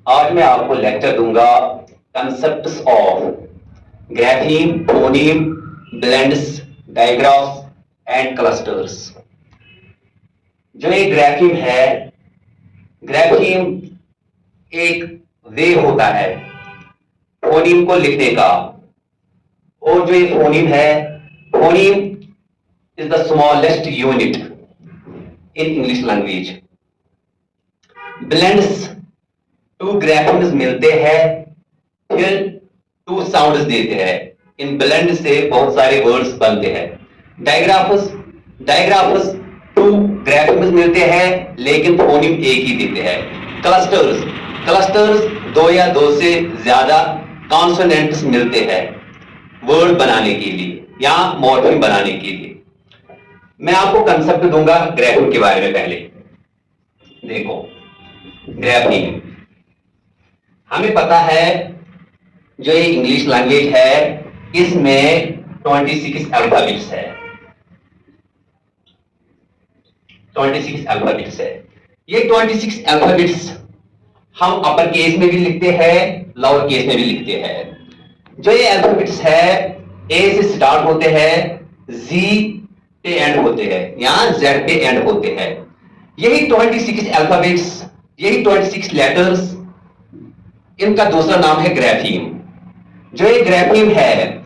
आज मैं आपको लेक्चर दूंगा concepts of grapheme, phoneme, blends, digraphs and clusters. जो ये ग्राफीम है, ग्राफीम एक वे होता है फोनीम को लिखने का, और जो ये फोनीम है, phoneme is the smallest unit in English language. Blends, two graphemes मिलते हैं, फिर टू साउंड्स देते हैं। इन ब्लेंड से बहुत सारे वर्ड्स बनते हैं। डायग्राफ्स, डायग्राफ्स टू ग्राफीम्स मिलते हैं लेकिन फोनीम एक ही देते हैं। क्लस्टर्स, क्लस्टर्स दो या दो से ज्यादा कॉन्सोनेंट्स मिलते हैं वर्ड बनाने के लिए या मॉर्फीम बनाने के लिए। मैं आपको कंसेप्ट दूंगा ग्राफीम के बारे में। पहले देखो, ग्राफीम हमें पता है, जो ये इंग्लिश लैंग्वेज है इसमें 26 अल्फाबेट्स है। 26 अल्फाबेट्स है। ये 26 अल्फाबेट्स हम अपर केस में भी लिखते हैं, लोअर केस में भी लिखते हैं। जो ये अल्फाबेट्स है ए से स्टार्ट होते हैं, जी पे एंड होते हैं या जेड पे एंड होते हैं। यही 26 अल्फाबेट्स, यही 26 लेटर्स, इनका दूसरा नाम है ग्राफीम। जो ये ग्राफीम है,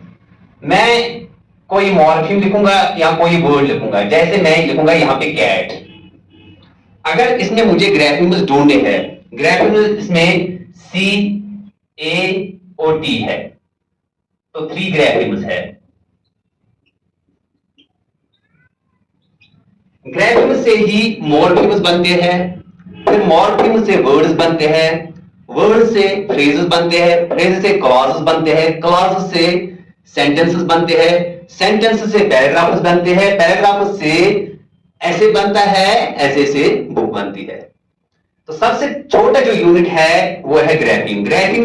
मैं कोई मॉर्फीम लिखूंगा या कोई वर्ड लिखूंगा। जैसे मैं लिखूंगा यहां पे कैट। अगर इसमें मुझे ग्राफीम्स ढूंढने हैं, ग्राफीम्स इसमें सी, ए और टी है, तो 3 ग्राफीम्स है। ग्राफीम्स से ही मॉर्फीम्स बनते हैं, फिर मॉर्फीम्स से वर्ड्स बनते हैं, वर्ड से फ्रेजेस बनते हैं, फ्रेज से क्लॉजेस बनते हैं, क्लॉज से सेंटेंसेस बनते हैं, सेंटेंस से पैराग्राफ्स बनते हैं, पैराग्राफ से ऐसे बनता है, ऐसे से बुक बनती है। तो सबसे छोटा जो यूनिट है वो है ग्राफीम। ग्राफीम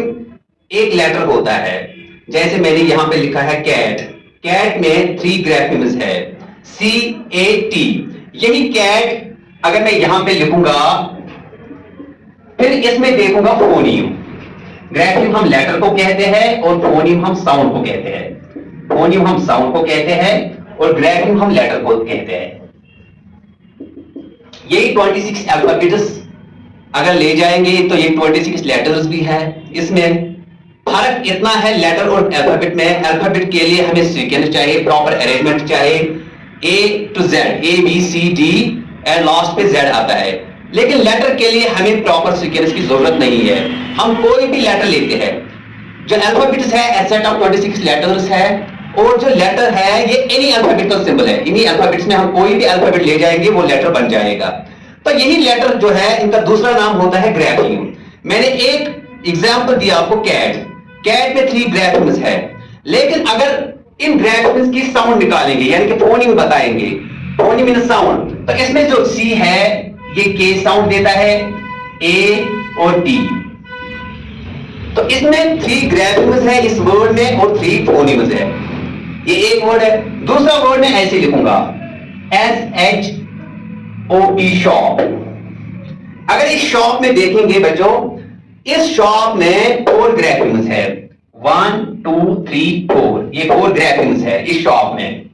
एक लेटर होता है। जैसे मैंने यहां पे लिखा है कैट, कैट में 3 ग्राफीम्स है, सी, ए, टी। यही कैट अगर मैं यहां पे लिखूंगा, फिर इसमें देखूंगा फोनीम। ग्राफीम हम लेटर को कहते हैं और फोनीम हम साउंड को कहते हैं। फोनीम हम साउंड को कहते हैं और ग्राफीम हम लेटर को कहते हैं। यही 26 अल्फाबेट्स अगर ले जाएंगे तो ये 26 लेटर्स भी है। इसमें फर्क इतना है लेटर और अल्फाबेट में, अल्फाबेट के लिए हमें सीक्वेंस चाहिए, प्रॉपर अरेंजमेंट चाहिए, A to Z, A B C D and last पे जेड आता है। लेकिन लेटर के लिए हमें प्रॉपर सीक्वेंस की जरूरत नहीं है। हम कोई भी लेटर लेते हैं, जो अल्फाबेट्स है ए सेट ऑफ 26 लेटर्स है, और जो लेटर है ये एनी अल्फाबेटिकल सिंबल है। इन्हीं अल्फाबेट्स में हम कोई भी अल्फाबेट ले जाएंगे वो लेटर बन जाएगा। तो यही लेटर जो है इनका दूसरा नाम होता है ग्राफीम। मैंने एक एग्जांपल दिया आपको कैट, कैट में 3 ग्राफीम्स है। लेकिन अगर इन ग्राफीम्स की साउंड निकालेंगे यानी कि फोनीम बताएंगे, फोनीम इन साउंड, तो इसमें जो सी है ये के साउंड देता है, ए और टी। तो इसमें 3 ग्राफीम्स है इस वर्ड में और 3 फोनीम्स है। ये एक वर्ड है। दूसरा वर्ड में ऐसे लिखूंगा SHOP, शॉप। अगर इस शॉप में देखेंगे बच्चों, इस शॉप में 4 ग्राफीम्स है, 1 2 3 4। ये 4 ग्राफीम्स है इस शॉप में।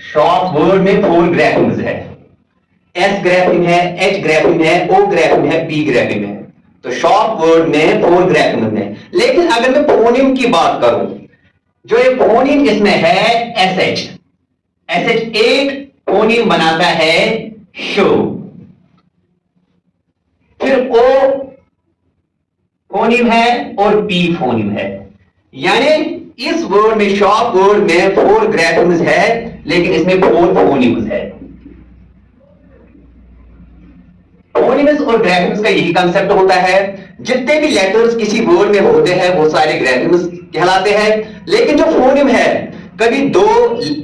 शॉप वर्ड में 4 ग्राफीम्स है। एस ग्राफीम है, एच ग्राफीम है, ओ ग्राफीम है, पी ग्राफीम है। तो शॉप वर्ड में 4 ग्राफीम्स है। लेकिन अगर मैं फोनीम की बात करूं, जो ये फोनीम इसमें है एसएच, एसएच एक फोनीम बनाता है शो, फिर ओ फोनीम है और पी फोनीम है। यानी इस वर्ड में, शॉप वर्ड में 4 ग्राफीम्स है लेकिन इसमें 4 फोनीम्स है। फोनीम्स और ग्राफीम्स का यही कंसेप्ट होता है। जितने भी लेटर्स किसी वर्ड में होते हैं वो सारे ग्राफीम्स कहलाते हैं। लेकिन जो फोनीम है, कभी 2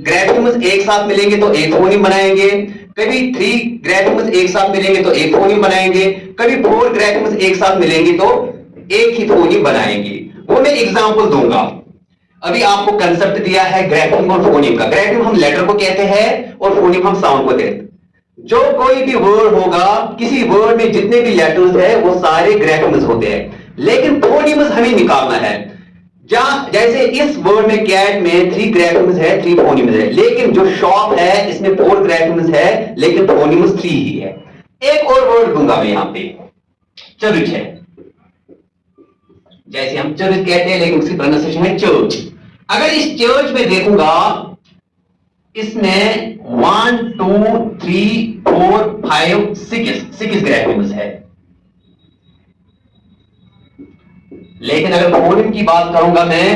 ग्राफीम्स एक साथ मिलेंगे तो एक फोनीम बनाएंगे, कभी 3 ग्राफीम्स एक साथ मिलेंगे तो एक फोनीम बनाएंगे, कभी 4 ग्राफीम्स एक साथ मिलेंगे तो एक ही फोनीम बनाएंगे। वो मैं एग्जांपल दूंगा। अभी आपको कंसेप्ट दिया है ग्राफीम और फोनीम का। ग्राफीम हम लेटर को कहते हैं और फोनीम हम साउंड को कहते हैं। जो कोई भी वर्ड होगा, किसी वर्ड में जितने भी लेटर्स है वो सारे ग्राफिम्स होते हैं, लेकिन फोनीम्स हमें निकालना है। जैसे इस वर्ड में कैट में 3 ग्राफिम्स है, 3 फोनीम्स है, लेकिन जो शॉप है इसमें 4 ग्राफिम्स है, लेकिन फोनीम्स 3 ही है। एक और वर्ड दूंगा मैं यहां पे, चर्च है। जैसे हम चर्च कहते हैं, लेकिन उसकी प्रोनाउंसिएशन है चर्च। अगर इस चर्च में देखूंगा, इसमें 1 2 3 4 5 6 ग्राफिम्स है। लेकिन अगर फोनिम की बात करूंगा मैं,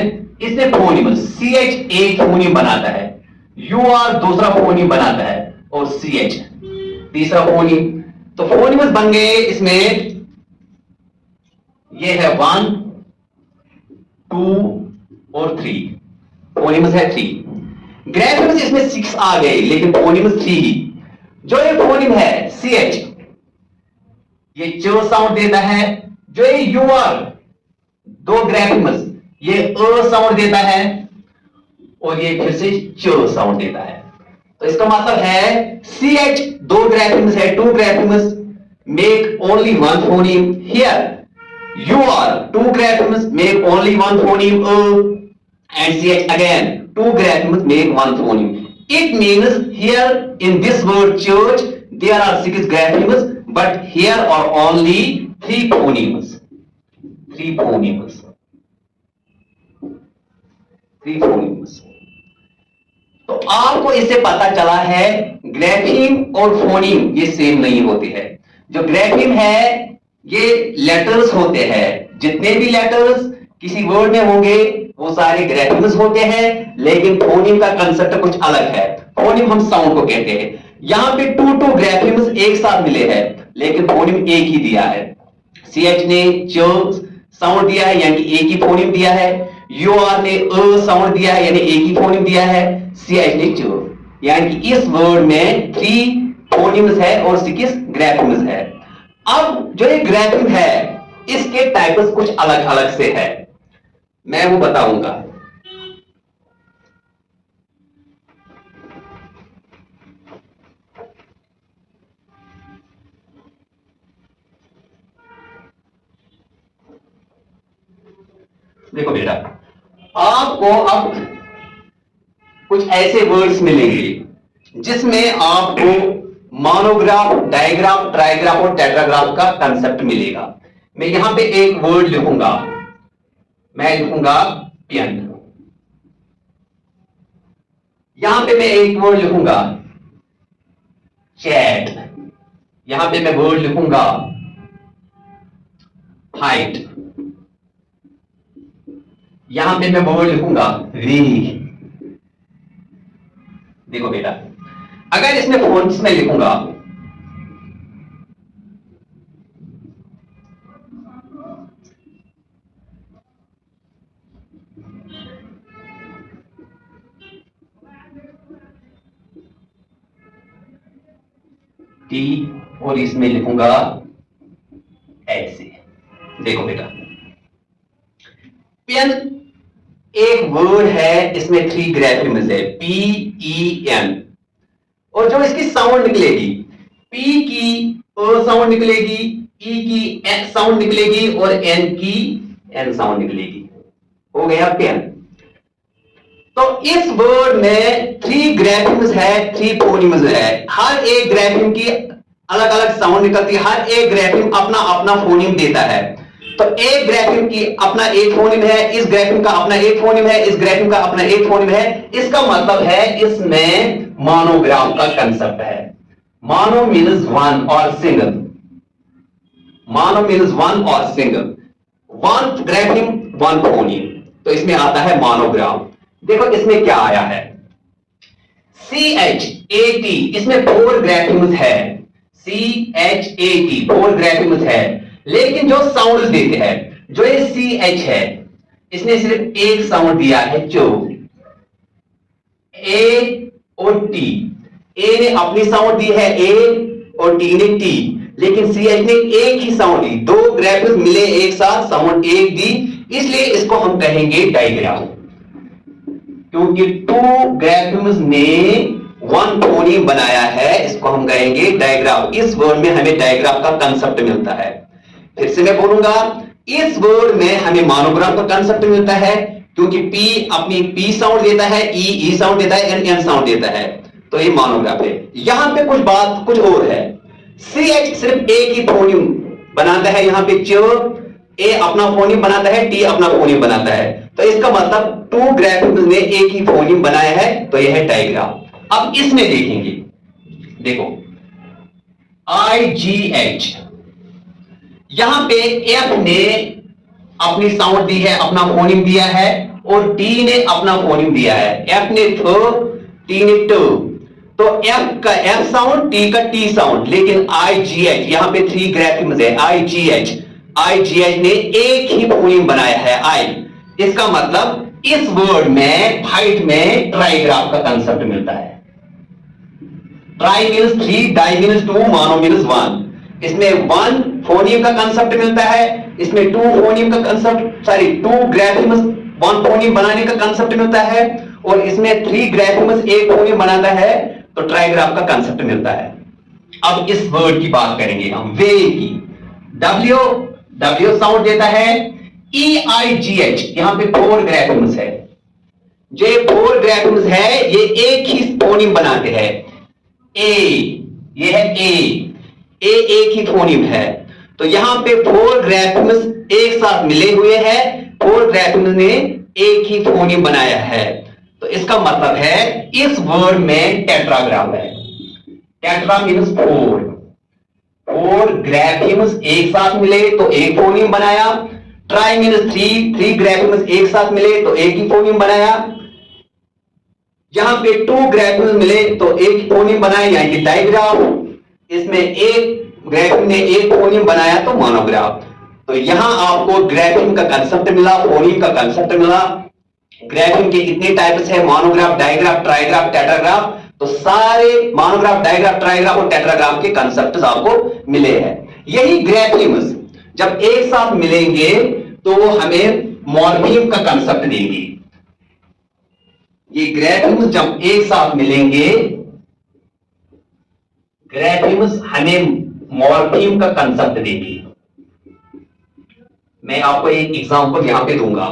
इसमें फोनिम CH एक फोनिम बनाता है, UR दूसरा फोनिम बनाता है, और CH तीसरा फोनिम। तो फोनिम्स बन गए इसमें, ये है 1 2 और 3, फोनिम्स है 3। ग्राफिम्स इसमें 6 आ गए, लेकिन फोनिम्स 3 ही। जो ये फोनिम है CH, ये च साउंड देता है। जो ये UR 2 ग्राफिम्स, ये अ साउंड देता है, और ये फिर से च साउंड देता है। तो इसका मतलब है CH 2 ग्राफिम्स है, 2 ग्राफिम्स make only one phoneme. Here UR 2 graphemes make only one phoneme A, and CH again 2 graphemes make one phoneme. It means here in this word church there are 6 graphemes, but here are only 3 phonemes. 3 phonemes. 3 phonemes. तो आपको इससे पता चला है ग्राफीम और phoneme ये same नहीं होते हैं। जो ग्राफीम है ये लेटर्स होते हैं, जितने भी लेटर्स किसी वर्ड में होंगे वो सारे ग्राफीम्स होते हैं, लेकिन फोनीम का कंसेप्ट कुछ अलग है। फोनीम हम साउंड को कहते हैं। यहां पे 2 ग्राफीम्स एक साथ मिले हैं, लेकिन फोनीम एक ही दिया है। CH ने च साउंड दिया है, यानी एक ही फोनीम दिया है। UR ने अ साउंड दिया है, यानी एक ही फोनीम दिया है। CH ने च, यानी कि इस वर्ड में 3 फोनीम्स है और 6 ग्राफीम्स है। अब जो ये ग्राफीम है इसके टाइप्स कुछ अलग अलग से है, मैं वो बताऊंगा। देखो बेटा, आपको अब कुछ ऐसे वर्ड्स मिलेंगे जिसमें आपको मोनोग्राफ, डायग्राफ, ट्राइग्राफ और टेट्राग्राफ का कंसेप्ट मिलेगा। मैं यहां पे एक वर्ड लिखूंगा, मैं लिखूंगा पेन। यहां पे मैं एक वर्ड लिखूंगा चैट। यहां पे मैं वर्ड लिखूंगा फाइट। यहां पे मैं वर्ड लिखूंगा री। देखो बेटा, अगर इसमें फोन्ट्स में लिखूंगा टी और इसमें लिखूंगा ऐसे। देखो बेटा, पेन एक वर्ड है, इसमें 3 ग्राफीम्स है PEN, और जो इसकी साउंड निकलेगी, P की अ साउंड निकलेगी, E की N साउंड निकलेगी, और N की N साउंड निकलेगी। हो गया पेन। तो इस वर्ड में 3 ग्राफीम्स है, 3 फोनीम्स है। हर एक ग्राफीम की अलग अलग साउंड निकलती है, हर एक ग्राफीम अपना अपना फोनीम देता है। तो एक ग्राफीम की अपना एक फोनीम है, इस ग्राफीम का अपना एक फोनीम है, इस ग्राफीम का अपना एक फोनीम है। इसका मतलब है इसमें मोनोग्राफ का कंसेप्ट है। मोनो मीन्स वन और सिंगल। मोनो मीन्स वन और सिंगल, वन ग्राफीम वन फोनीम, तो इसमें आता है मोनोग्राफ। देखो इसमें क्या आया है, CHAT, इसमें 4 ग्राफीम्स है। CHAT 4 ग्राफीम्स है, लेकिन जो साउंड देते हैं, जो ये CH है, इसने सिर्फ एक साउंड दिया है, जो A और T। A ने अपनी साउंड दी है A, और T ने T, लेकिन CH ने एक ही साउंड दी। 2 ग्राफीम्स मिले एक साथ, साउंड एक दी, इसलिए इसको हम कहेंगे डायग्राम, क्योंकि 2 ग्राफीम्स ने वन फोनीम बनाया है, इसको हम कहेंगे डायग्राफ। इस वर्ड में हमें डायग्राफ का कंसेप्ट मिलता है। फिर से मैं बोलूंगा, इस वर्ड में हमें मोनोग्राफ का कंसेप्ट मिलता है, क्योंकि पी अपनी पी साउंड देता है, ई साउंड देता है, एन साउंड देता है, तो ये मोनोग्राफ है। यहां पे कुछ और है। CH सिर्फ एक ही फोनीम बनाता है, यहां पे च ए अपना फोनीम बनाता है, टी अपना फोनीम बनाता है, तो इसका मतलब टू ग्राफिम्स ने एक ही फोनीम बनाया है, तो यह है डायग्राफ। अब इसमें देखेंगे, देखो IGH, यहां पे F ने अपनी साउंड दी है, अपना फोनीम दिया है, और T ने अपना फोनीम दिया है। F ने थ, T ने ट, तो F का F साउंड, T का T साउंड। लेकिन IGH, यहां पे 3 ग्राफिम्स है, IGH ने एक ही फोनीम बनाया है, I। इसका मतलब इस वर्ड में फाइट में ट्राइग्राफ का कंसेप्ट मिलता है। Tri means 3, di means 2, mono means 1। इसमें 1 फोनीम का कंसेप्ट मिलता है, इसमें 2 फोनीम का कंसेप्ट, 2 ग्राफिम्स 1 फोनीम बनाने का कंसेप्ट मिलता है, और इसमें 3 ग्राफिम्स एक फोनीम बनाता है, तो ट्राइग्राफ का कंसेप्ट मिलता है। अब इस वर्ड की बात करेंगे हम, वे की। W साउंड देता है, EIGH, यहां पे 4 ग्राफिम्स है। जो 4 ग्राफिम्स है, ये एक ही फोनीम बनाते हैं। ये है ए एक ही फोनीम है, तो यहां पे 4 ग्राफिम्स एक साथ मिले हुए हैं, 4 ग्राफिम्स ने एक ही फोनीम बनाया है, तो इसका मतलब है इस वर्ड में टेट्राग्राफ है। टेट्रा मीन्स 4 ग्राफिम्स एक साथ मिले तो एक फोनीम बनाया। ट्राई मीन्स 3 ग्राफिम्स एक साथ मिले तो एक ही फोनीम बनाया। यहां पे 2 ग्राफिम्स मिले तो एक फोनीम बनाया, यानी कि डायग्राफ। इसमें एक ग्राफिम ने एक फोनीम बनाया तो मोनोग्राफ। तो यहां आपको ग्राफिम का कंसेप्ट मिला, फोनीम का कंसेप्ट मिला। ग्राफिम के कितने टाइप्स है, मोनोग्राफ, डायग्राफ, ट्राइग्राफ, टेट्राग्राफ। तो सारे मोनोग्राफ, डायग्राफ, ट्राइग्राफ और टेट्राग्राफ के कंसेप्ट आपको मिले हैं। यही ग्राफिम्स जब एक साथ मिलेंगे तो वो हमें मॉर्फीम का कंसेप्ट देंगे। ये ग्राफिम्स जब एक साथ मिलेंगे, ग्राफिम्स हमें मॉर्फीम का कंसेप्ट देंगे। मैं आपको एक एग्जांपल यहां पे दूंगा।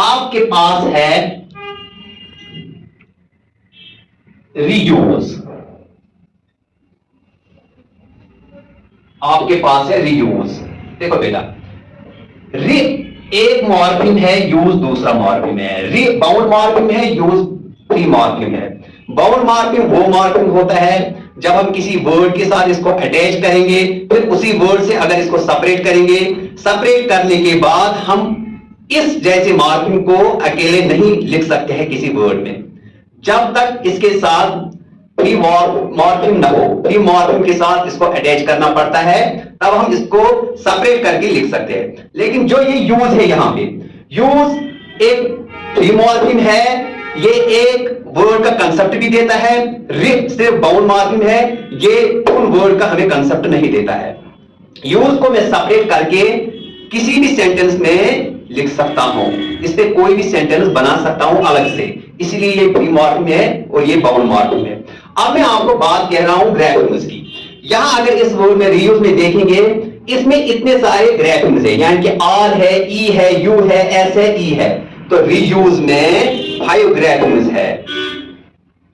आपके पास है रीयूज, आपके पास है रीयूज। देखो बेटा, री एक मॉर्फिम है, यूज दूसरा मॉर्फिम है। री बाउंड मॉर्फिम है, यूज प्री मॉर्फिम है। बाउंड मॉर्फिम वो मॉर्फिम होता है जब हम किसी वर्ड के साथ इसको अटैच करेंगे, फिर उसी वर्ड से अगर इसको सेपरेट करेंगे, सेपरेट करने के बाद हम इस जैसे मॉर्फिम को अकेले नहीं लिख सकते हैं किसी वर्ड में, जब तक इसके साथ प्री मॉर्फिम ना हो। प्री मॉर्फिम के साथ इसको अटैच करना पड़ता है, तब हम इसको सेपरेट करके लिख सकते हैं। लेकिन जो ये यूज है, यहां पे यूज एक प्री मॉर्फिम है, ये एक वर्ड का कंसेप्ट भी देता है। रि सिर्फ बाउंड मॉर्फिम है, ये फुल वर्ड का हमें कंसेप्ट नहीं देता है। यूज को मैं सेपरेट करके किसी भी सेंटेंस में लिख सकता हूं, इससे कोई भी सेंटेंस बना सकता हूं अलग से, इसलिए ये प्री मॉर्फिम है और ये बाउंड मॉर्फिम है। अब मैं आपको बात कह रहा हूं ग्राफिम्स की। यहां अगर इस वर्ड में रीयूज में देखेंगे, इसमें इतने सारे ग्राफिम्स है, यानी कि आर है, ई है, यू है, एस है, ई है, तो रीयूज में 5 ग्राफिम्स है।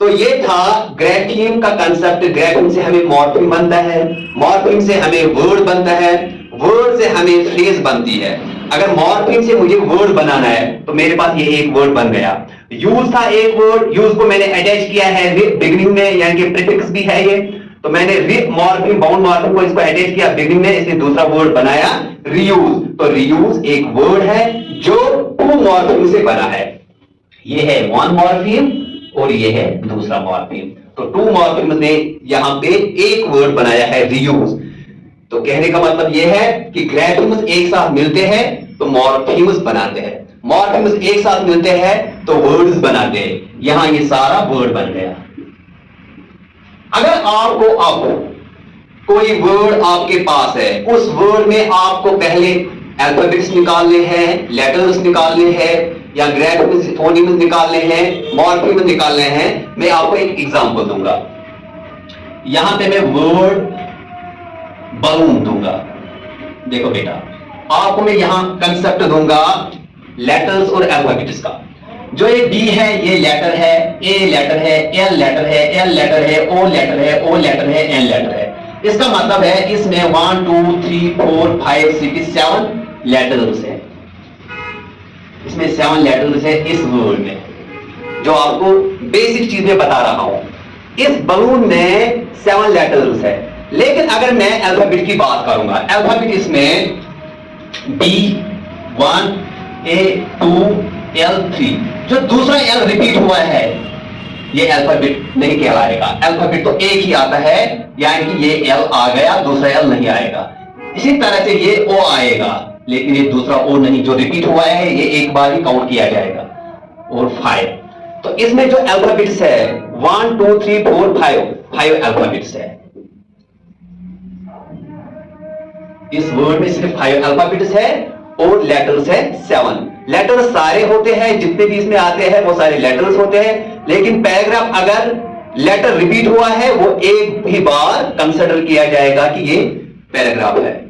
तो ये था ग्राफिम का कंसेप्ट। ग्राफिम से हमें मॉर्फिम बनता है, मॉर्फिम से हमें वर्ड बनता है, वर्ड से हमें फ्रेज बनती है। अगर मॉर्फिम से मुझे वर्ड बनाना है तो मेरे पास ये एक वर्ड बन गया। यूज था एक वर्ड, यूज को मैंने अटैच किया है बिगिनिंग में, यानी कि प्रीफिक्स भी है ये, तो मैंने मॉर्फिम बाउंड मॉर्फिम को इसको अटैच किया बिगिनिंग में, इसलिए दूसरा वर्ड बनाया रीयूज। तो रीयूज एक वर्ड है जो 2 मॉर्फिम से बना है। ये है 1 मॉर्फिम और ये है दूसरा मॉर्फिम। तो 2 मॉर्फिम ने यहां पे एक वर्ड बनाया है रीयूज। तो कहने का मतलब यह है कि ग्राफिम्स एक साथ मिलते हैं तो मॉर्फिम्स बनाते हैं, मॉर्फिम्स एक साथ मिलते हैं तो वर्ड्स बनाते हैं। यहां ये सारा वर्ड बन गया। अगर आपको अब कोई वर्ड आपके पास है, उस वर्ड में आपको पहले अल्फाबेट्स निकालने हैं, लेटर्स निकालने हैं, या ग्रेड फोनीम्स निकालने हैं, मॉर्फीम्स निकालने हैं, मैं आपको एक एग्जांपल दूंगा। यहां पे मैं वर्ड बलून दूंगा। देखो बेटा, आपको मैं यहां कंसेप्ट दूंगा लेटर्स और अल्फाबेट्स का। जो ये बी है ये लेटर है, ए लेटर है, एल लेटर है, एल लेटर है, ओ लेटर है, ओ लेटर है, एन लेटर है। इसका मतलब है इसमें 1 2 3 4 5 6 7 लेटर्स है। इसमें 7 लेटर्स है इस वर्ड में, जो आपको बेसिक चीज में बता रहा हूं। इस बलून में 7 लेटर्स है। लेकिन अगर मैं अल्फाबेट की बात करूंगा, अल्फाबेट इसमें B1 A2 L3, जो दूसरा L रिपीट हुआ है ये अल्फाबेट नहीं कहलाएगा। अल्फाबेट तो एक ही आता है, यानी कि ये L आ गया, दूसरा L नहीं आएगा। इसी तरह से ये O आएगा, लेकिन ये दूसरा O नहीं, जो रिपीट हुआ है ये एक बार ही काउंट किया जाएगा। और 5, तो इसमें जो अल्फाबेट्स है 1 2 3 4 5 अल्फाबेट्स है। इस वर्ड में सिर्फ 5 अल्फाबेट्स है और लेटर्स है 7। लेटर्स सारे होते हैं, जितने भी इसमें आते हैं वो सारे लेटर्स होते हैं। लेकिन पैराग्राफ अगर लेटर रिपीट हुआ है वो एक ही बार कंसिडर किया जाएगा कि ये पैराग्राफ है।